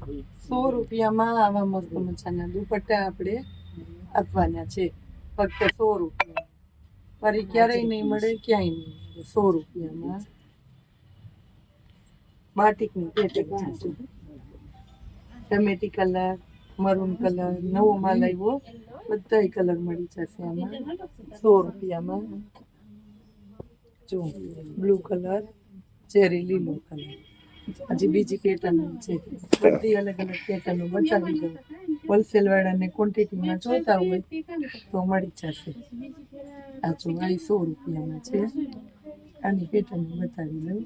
₹100 આવા મસ્ત મજાના દુપટ્ટા આપણે આપવાના છે, ફક્ત ₹100. ફરી ક્યારેય નહીં મળે, ક્યાંય નહીં મળે. ₹100 બાટિકની પેટર્ન છે. ટમેટી કલર, મરૂન કલર, નવો માલ આવ્યો, બધા કલર મળી જશે આમાં ₹100. જો બ્લુ કલર, ચેરી લીલો કલર. હજી બીજી પેટર્ન છે, બધી અલગ અલગ પેટર્નો બતાવી દઉં. હોલસેલ વાળાને ક્વોન્ટિટીમાં જોઈતા હોય તો મળી જશે. આ જો આ ₹100 છે. આની પેટર્ન બતાવી દઉં.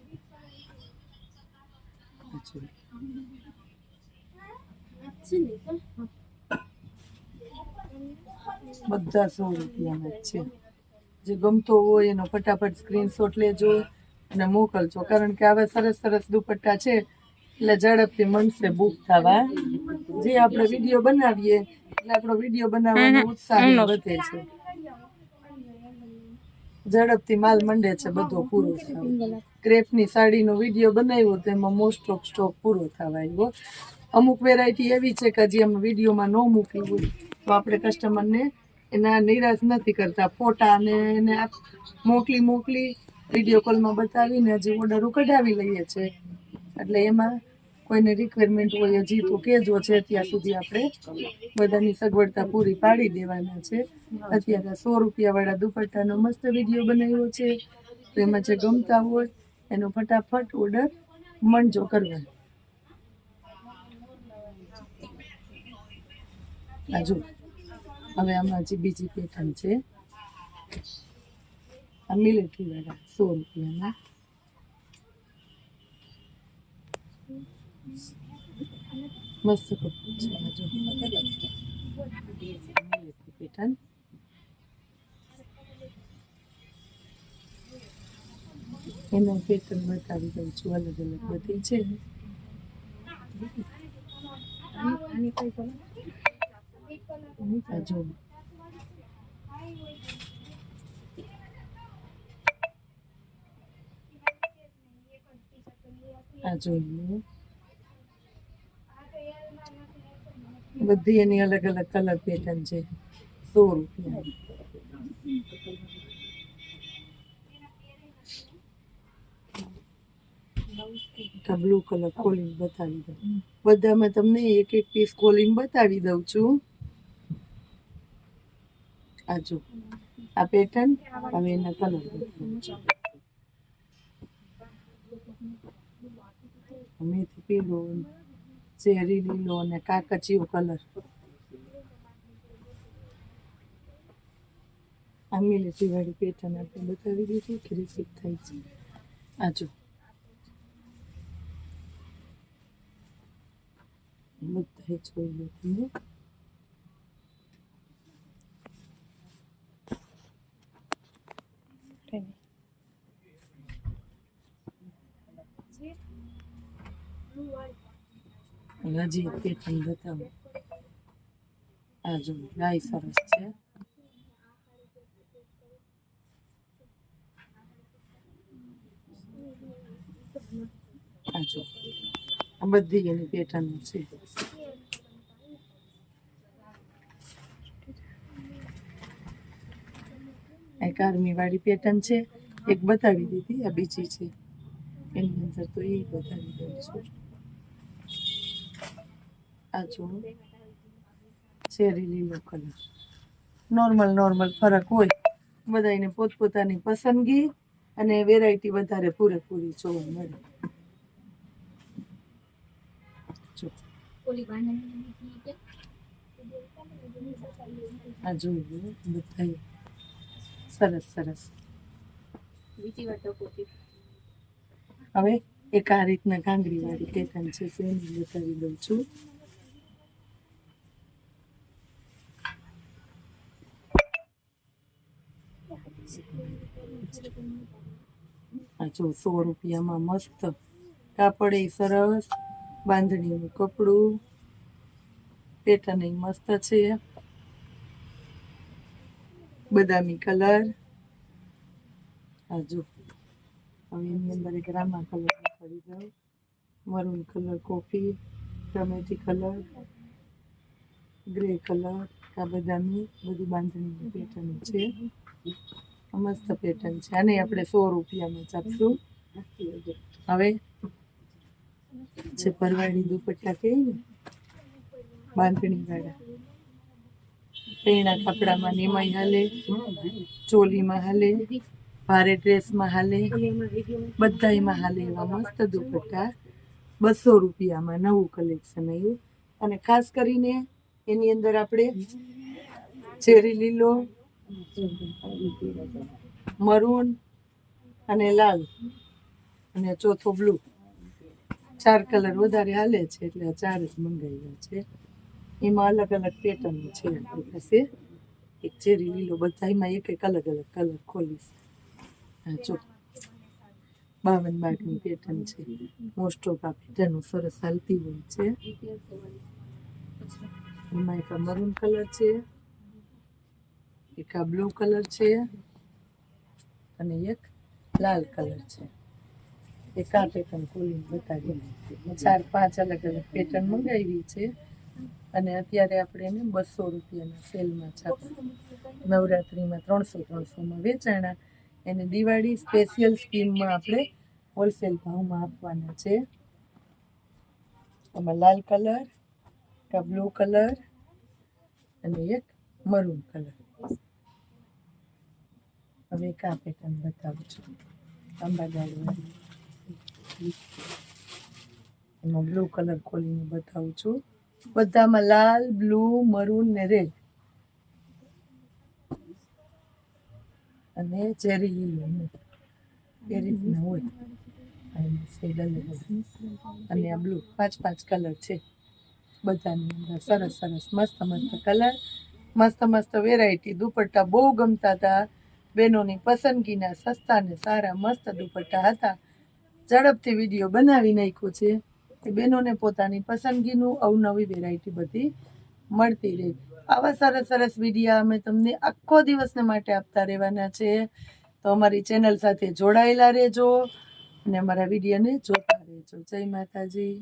બધા ₹100 જ છે. જે ગમતો હોય એનો ફટાફટ સ્ક્રીનશોટ લેજો અને મોકલજો, કારણ કે આવા સરસ સરસ દુપટ્ટા છે એટલે ઝડપથી મળશે બુક થવા. જે આપણે વિડીયો બનાવીએ એટલે આપણો વિડીયો બનાવવાનો ઉત્સાહ વધે છે. ઝડપથી માલ મંડે છે બધો પૂરો થવા. ક્રેપની સાડીનો વિડીયો બનાવ્યો તો એમાં મોસ્ટ ઓફ સ્ટોક પૂરો થવા આવ્યો. અમુક વેરાયટી એવી છે કે હજી અમે વિડીયોમાં ન મૂકી હોય તો આપણે કસ્ટમરને એના નિરાશ નથી કરતા. ફોટા અને એને મોકલી વિડીયો કોલમાં બતાવીને હજી ઓર્ડરો કઢાવી લઈએ છે. એટલે એમાં કોઈને રિક્વાયરમેન્ટ હોય હજી તો કહેજો છે, ત્યાં સુધી આપણે બધાની સગવડતા પૂરી પાડી દેવાના છે. અત્યારે ₹100 વાળા દુપટ્ટાનો મસ્ત વિડીયો બનાવ્યો છે, તો એમાં જે ગમતા હોય એનો ફટાફટ ઓર્ડર મંજો કરવાનો. જો હવે આમાં હજી બીજી પેટર્ન છે, આ મિલિટરી વાળા ₹100. મસ્ત કપડું છે. જો મિલિટરી પેટર્ન. એના પેટર્ન બતાવી દઉં છું, અલગ અલગ બધી છે. જો આ જોઈએ, બધી એની અલગ અલગ કલર પેટર્ન છે. ₹100. બ્લુ કલર ખોલીને બતાવી દઉં. બધામાં તમને એક એક પીસ ખોલીને બતાવી દઉં છું. આ જો આ પેટર્ન, હવે એના કલર બતાવું છું. મેથી પીળો, ચેરી લીલો અને કાકચિયો કલર. આ મિલિટરી વાળી પેટર્ન આપણે બતાવી દીધી કે રિપીટ થાય છે. આ જો બધા જોઈ લો તમે. હજી પેટર્ન બતાવો. આ જો ગાય સરસ છે. આ જો આ બધી એની પેટર્ન છે. એક આર્મી વાળી પેટર્ન છે, એક બતાવી દીધી, આ બીજી છે એની અંદર, તો એ બતાવી દઉં છું. આ જો ચેરી લીલો કલર. નોર્મલ ફરક હોય, બધાને પોતપોતાની પસંદગી અને વેરાયટી વધારે પૂરેપૂરી જોવા મળે. જો આ જોયું બધા સરસ સરસ. હવે એક આ રીતના કાંગરી વાળી પેટર્ન છે, એની બતાવી દઉં છું. આ જો ₹100 મસ્ત કાપડ, એ સરસ, બાંધણીનું કપડું, પેટર્ન એ મસ્ત છે. બદામી કલર. આ જો હવે એની અંદર એક રામા કલર બતાવી દઉં, મરૂન કલર, કોફી, ટમેટી કલર, ગ્રે કલર, આ બધાની બધી બાંધણીની પેટર્ન છે. મસ્ત પેટર્ન છે. આને આપણે 100 રૂપિયામાં આપશું. હવે જે પરવાળી દુપટ્ટા કહે ને બાંધણી વાળા, પૈણા કપડામાં નિમાઈ હાલે, ચોલીમાં હાલે, ભારે ડ્રેસમાં હાલે, બધાયમાં હાલે એવા મસ્ત દુપટ્ટા 200 રૂપિયામાં નવું કલેક્શન આવ્યું. અને ખાસ કરીને એની અંદર આપણે ચેરી લીલો, મરૂન અને લાલ અને ચોથો બ્લુ, 4 કલર વધારે હાલે છે એટલે આ 4 જ મંગાવ્યા છે. એમાં અલગ અલગ પેટર્ન છે આપણી પાસે. એક ચેરી લીલો, બધામાં એક એક અલગ અલગ કલર ખોલીશ. હા જો 52 બાગની પેટર્ન છે. મોસ્ટ ઓફ આ પેટર્ન સરસ હાલતી હોય છે. એમાં એક મરૂન કલર છે, એક આ બ્લુ કલર છે અને એક લાલ કલર છે. એક આ પેટર્ન ખોલીને બતાવી. 4-5 અલગ અલગ પેટર્ન મંગાવી છે અને અત્યારે આપણે એને 200 રૂપિયાના સેલમાં છાપશું. નવરાત્રિમાં 300-300માં વેચાણા, એને દિવાળી સ્પેશિયલ સ્કીમમાં આપણે હોલસેલ ભાવમાં આપવાના છે. આમાં લાલ કલર, એક બ્લુ કલર અને એક મરૂન કલર. હવે એક આ પેટર્ન બતાવું છું, આંબા ડાળીવાળી. એમાં બ્લુ કલર ખોલીને બતાવું છું. બધામાં લાલ, બ્લુ, મરૂન ને રેડ અને ચેરી લીલું એ રીતના હોય. શેડ અલગ અને આ બ્લુ 5-5 કલર છે બધાની અંદર. સરસ સરસ મસ્ત મસ્ત કલર, મસ્ત મસ્ત વેરાયટી. દુપટ્ટા બહુ ગમતા હતા બહેનોની પસંદગીના, સસ્તા ને સારા મસ્ત દુપટ્ટા હતા. ઝડપથી વિડીયો બનાવી નાખ્યો છે કે બહેનોને પોતાની પસંદગીનું અવનવી વેરાયટી બધી મળતી રહે. આવા સરસ સરસ વિડીયા અમે તમને આખો દિવસને માટે આપતા રહેવાના છે. તો અમારી ચેનલ સાથે જોડાયેલા રહેજો અને અમારા વિડીયોને જોતા રહેજો. જય માતાજી.